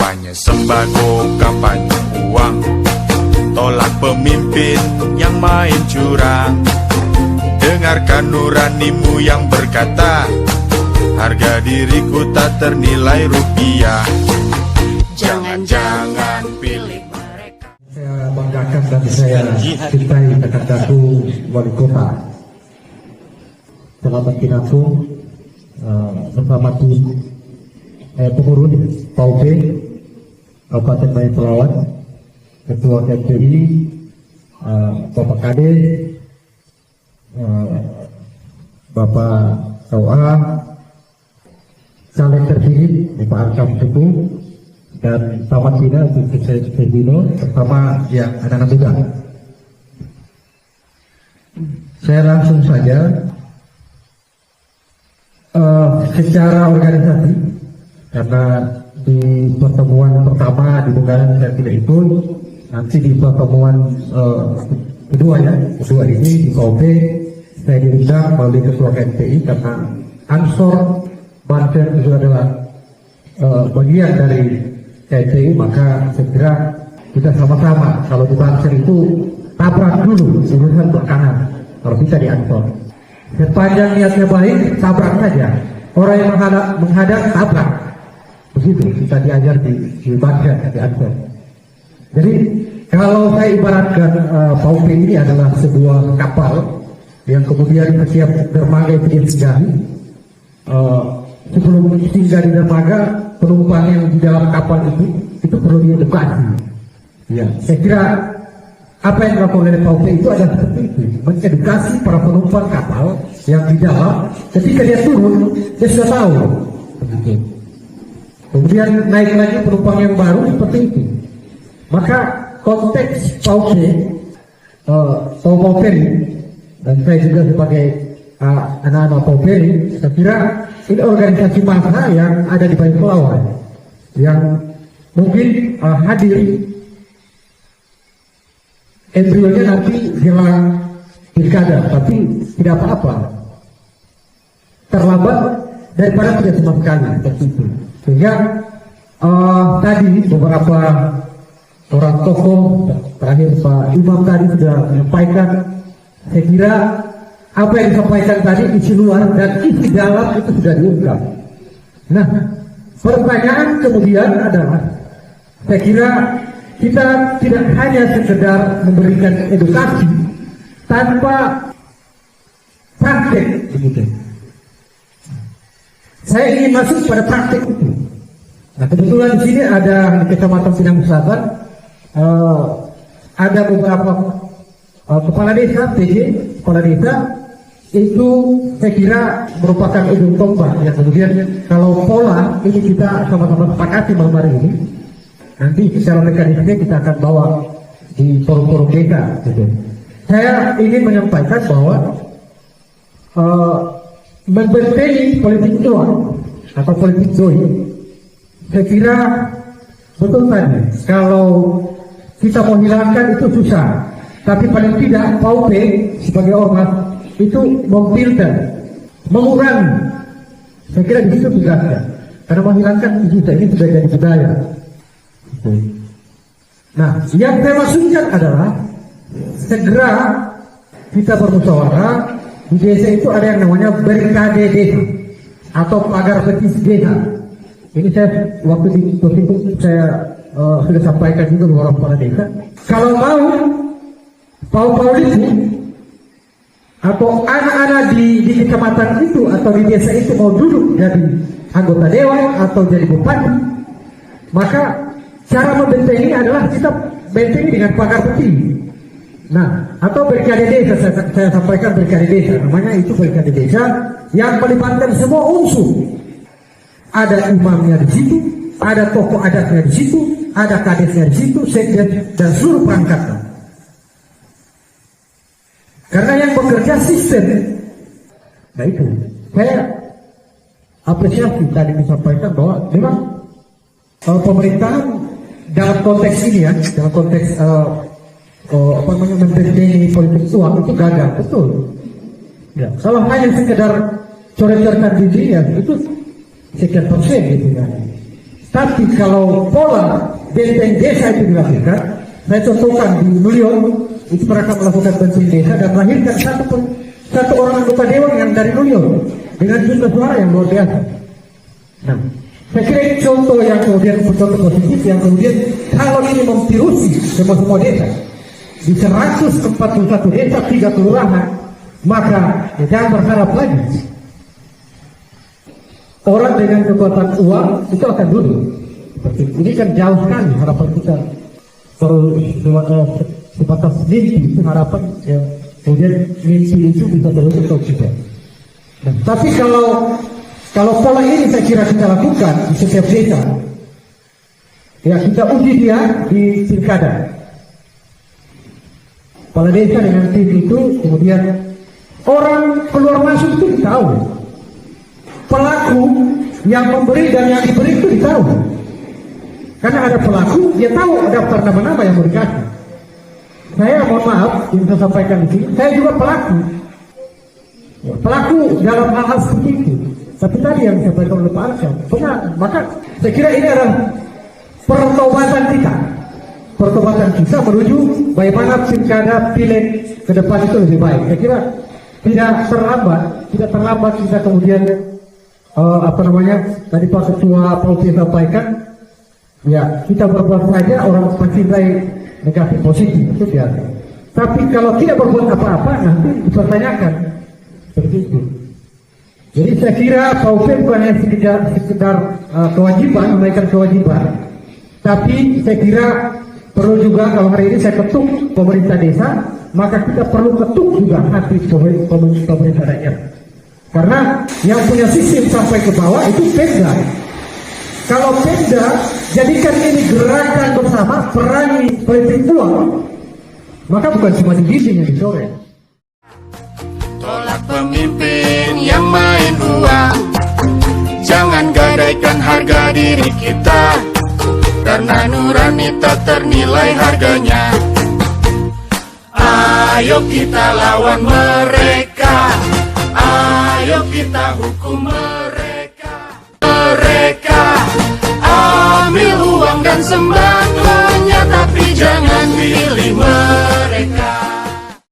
kampanye sembako, kampanye uang. Tolak pemimpin yang main curang. Dengarkan nuranimu yang berkata, harga diriku tak ternilai rupiah. Jangan-jangan pilih mereka. Saya banggakan dan saya cintai kakak-kakakku wali kota. Selamat Kinantung bersama tim pengurus PAUP Kabupaten Bayan Pelawat, Ketua KPI, Bapak Kades, Bapak KUA, caleg terpilih Pak Arkam Teguh, dan Taman Bina untuk Sebino bersama ya anak-anak muda. Saya langsung saja secara organisasi, karena di pertemuan pertama di Bunggalan saya tidak ikut, nanti di pertemuan kedua ini di KOP saya diundang melalui Ketua KNPI karena Ansor Banten itu adalah bagian dari KNPI, maka saya kira kita sama-sama kalau di Banten itu tabrak dulu urusan belakangan kalau bisa di Ansor. Sepanjang niatnya baik, tabrak saja. Orang yang menghadap tabrak. Begitu kita diajar di Banten, di Ansor. Jadi kalau saya ibaratkan PAUP ini adalah sebuah kapal yang kemudian setiap dermaga itu disinggahi. Sebelum singgah di dermaga, penumpang yang di dalam kapal itu perlu diedukasi. Ya, saya kira apa yang dilakukan oleh PAUP itu adalah seperti itu, mengedukasi para penumpang kapal yang di dalam, ketika dia turun, dia sudah tahu. Begitu. Kemudian naik lagi penumpang yang baru seperti itu. Maka konteks PAUP, PAUPeri, dan saya juga sebagai anak-anak PAUPeri, saya kira ini organisasi massa yang ada di Bayan Pelawat, yang mungkin hadir embrionya nanti jelang pilkada, tapi tidak apa-apa, terlambat daripada tidak sama sekali seperti itu. Sehingga tadi beberapa orang tokoh, terakhir Pak Imam tadi sudah menyampaikan, saya kira apa yang disampaikan tadi isi luar dan isi dalam itu sudah diungkap. Nah, pertanyaan kemudian adalah, saya kira kita tidak hanya sekedar memberikan edukasi tanpa praktek, begitu. Saya ingin masuk pada praktek itu. Nah, kebetulan di sini ada di Kecamatan Pinang Selatan, ada beberapa kepala desa, PJ, kepala desa, itu saya kira merupakan ujung tombak. Ya, kemudian kalau pola ini kita sama-sama sepakati malam hari ini, nanti secara mekanisme kita akan bawa di forum-forum desa. Gitu. Saya ingin menyampaikan bahwa membentengi politik uang atau politik doi, saya kira betul tadi, kalau kita mau hilangkan itu susah, tapi paling tidak PAUP sebagai ormas itu memfilter, mengurangi. Saya kira di situ tugasnya, karena menghilangkan itu ini sudah jadi budaya. Nah, yang saya maksudkan adalah segera kita bermusyawarah. Di desa itu ada yang namanya berkade desa atau pagar betis desa. Ini saya waktu di itu saya sudah sampaikan juga beberapa kepala desa. Kalau mau PAUP itu atau anak-anak di kecamatan itu atau di desa itu mau duduk jadi anggota dewan atau jadi bupati, maka cara membentengi adalah kita bentengi dengan pagar putih. Nah, atau berkade desa, saya sampaikan berkade desa, namanya itu berkade desa yang melibatkan semua unsur. Ada imamnya di situ, ada tokoh adatnya di situ, ada kadesnya di situ, sekdes dan seluruh perangkatnya. Karena yang bekerja sistem. Nah itu, saya apresiasi tadi disampaikan bahwa memang pemerintahan dalam konteks ini ya, dalam konteks membentengi politik uang itu gagal, betul. Ya, kalau hanya sekedar coret-coretan diri ya itu sekian persen gitu kan. Tapi kalau pola benteng desa itu dilakukan, saya contohkan di Nulion, itu mereka melakukan benteng desa dan melahirkan satu orang anggota dewan yang dari Nulion dengan jumlah suara yang luar biasa. Nah, saya kira ini contoh yang kemudian contoh positif yang kemudian kalau ini memvirusi semua desa di 141 desa 3 kelurahan, maka ya jangan berharap lagi orang dengan kekuatan uang itu akan duduk. Ini kan jauh sekali harapan kita. Sebatas mimpi itu harapan ya, kemudian mimpi itu bisa terwujud atau tidak. Nah, tapi kalau pola ini saya kira kita lakukan di setiap desa, ya kita uji dia di pilkada. Kepala desa dengan tim itu kemudian orang keluar masuk itu tahu, pelaku yang memberi dan yang diberi itu tahu. Karena ada pelaku, dia tahu daftar nama-nama yang mau dikasih. Saya mohon maaf, yang saya sampaikan di sini, saya juga pelaku. Pelaku dalam hal-hal seperti itu. Tapi tadi yang saya sampaikan oleh Pak Arsyad, benar. Maka saya kira ini adalah pertobatan kita. Pertobatan kita menuju bagaimana pilkada pileg ke depan itu lebih baik. Saya kira tidak terlambat kita kemudian tadi Pak Ketua Provinsi sampaikan, ya kita berbuat saja orang mencintai negatif positif itu biasa. Tapi kalau tidak berbuat apa-apa nanti dipertanyakan seperti itu. Jadi saya kira Paupen bukan hanya sekedar kewajiban, menaikkan kewajiban, tapi saya kira perlu juga kalau hari ini saya ketuk pemerintah desa, maka kita perlu ketuk juga hati pemerintah daerah. Karena yang punya sistem sampai ke bawah itu Pemda. Kalau Pemda jadikan ini gerakan bersama, perangi politik uang, maka bukan cuma divisi yang dicoret. Tolak pemimpin yang main uang, jangan gadaikan harga diri kita, karena nurani tak ternilai harganya. Ayo kita lawan mereka, ayo kita hukum mereka.